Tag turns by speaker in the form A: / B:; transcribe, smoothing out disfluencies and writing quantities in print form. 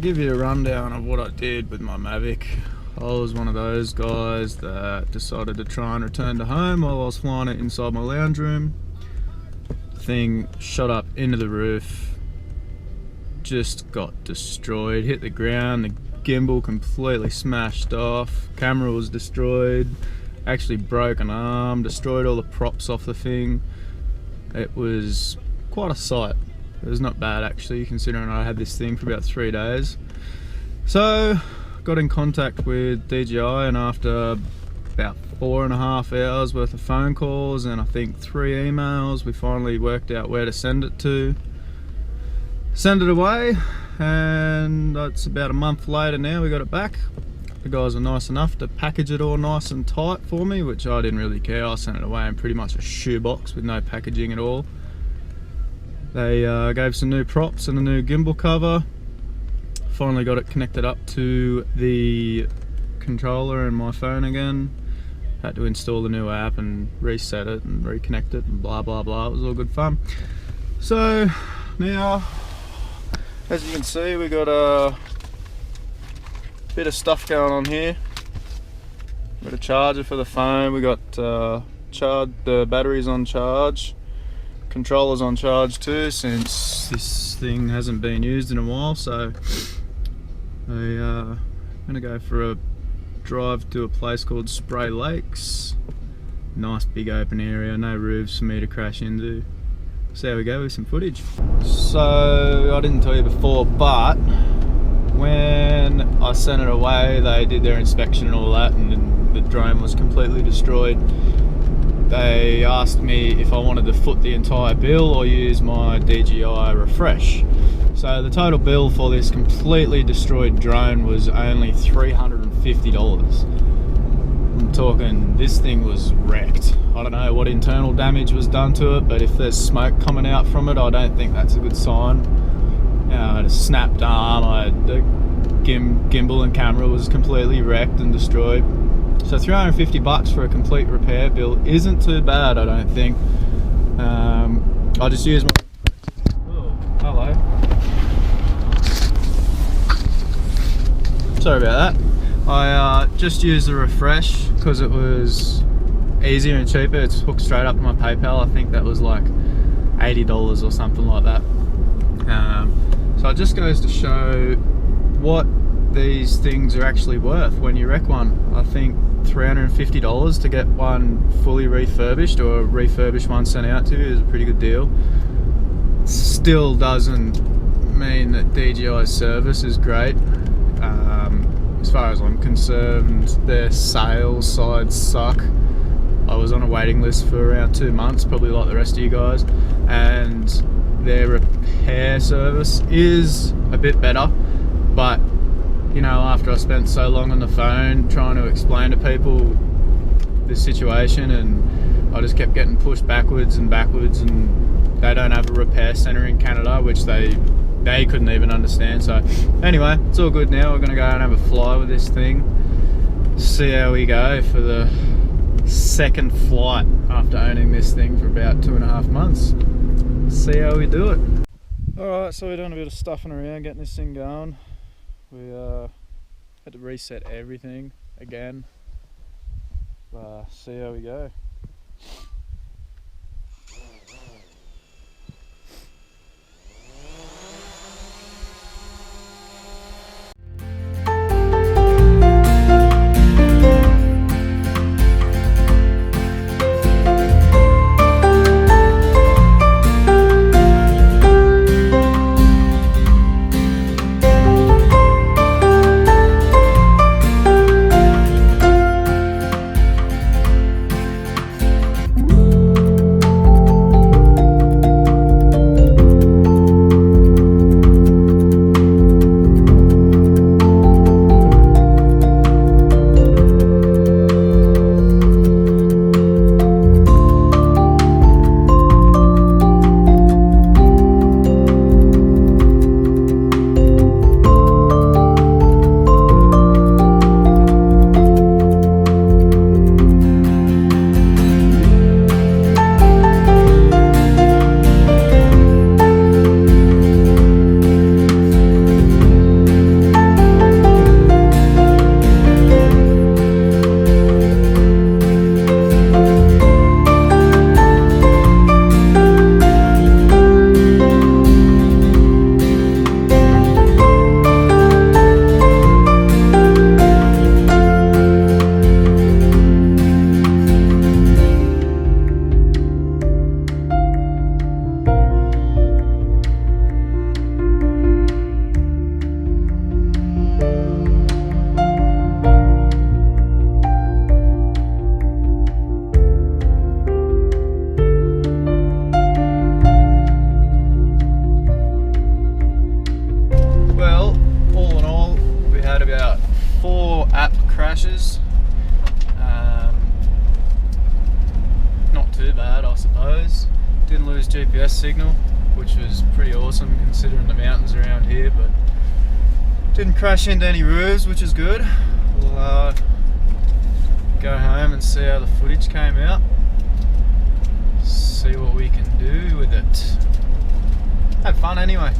A: give you a rundown of what I did with my Mavic. I was one of those guys that decided to try and return to home while I was flying it inside my lounge room. The thing shot up into the roof, just got destroyed, hit the ground, the gimbal completely smashed off, camera was destroyed, actually broke an arm, destroyed all the props off the thing. It was quite a sight. It was not bad actually, considering I had this thing for about 3 days. So got in contact with DJI, and after about 4.5 hours worth of phone calls and I think 3 emails, we finally worked out where to send it to. Send it away, and it's about a month later now we got it back. The guys were nice enough to package it all nice and tight for me, which I didn't really care. I sent it away in pretty much a shoebox with no packaging at all. They gave some new props and a new gimbal cover. Finally got it connected up to the controller and my phone again. Had to install the new app and reset it and reconnect it and blah blah blah. It was all good fun. So now, as you can see, we got a bit of stuff going on here. Got a charger for the phone. We got the batteries on charge. Controller's on charge too, since this thing hasn't been used in a while. So I'm gonna go for a drive to a place called Spray Lakes. Nice big open area, no roofs for me to crash into. So there we go with some footage. So I didn't tell you before, but when I sent it away, they did their inspection and all that, and the drone was completely destroyed. They asked me if I wanted to foot the entire bill or use my DJI refresh. So the total bill for this completely destroyed drone was only $350. I'm talking, this thing was wrecked. I don't know what internal damage was done to it, but if there's smoke coming out from it, I don't think that's a good sign. I had a snapped arm, the gimbal and camera was completely wrecked and destroyed. So $350 for a complete repair bill isn't too bad, I don't think. I just use my... Oh, hello. Sorry about that. I just used the refresh because it was easier and cheaper. It's hooked straight up to my PayPal. I think that was like $80 or something like that. So it just goes to show what these things are actually worth when you wreck one. I think $350 to get one fully refurbished, or a refurbished one sent out to you, is a pretty good deal. Still doesn't mean that DJI's service is great. As far as I'm concerned, their sales side suck. I was on a waiting list for around 2 months, probably like the rest of you guys, and their repair service is a bit better, but you know, after I spent so long on the phone trying to explain to people this situation, and I just kept getting pushed backwards and backwards, and they don't have a repair center in Canada, which they couldn't even understand. So anyway, it's all good now. We're gonna go and have a fly with this thing, see how we go for the second flight after owning this thing for about 2.5 months. See how we do it. Alright, so we're doing a bit of stuffing around getting this thing going. We had to reset everything again. See how we go. crashes. Not too bad, I suppose. Didn't lose GPS signal, which was pretty awesome considering the mountains around here, but didn't crash into any roofs, which is good. We'll go home and see how the footage came out, see what we can do with it. Have fun anyway.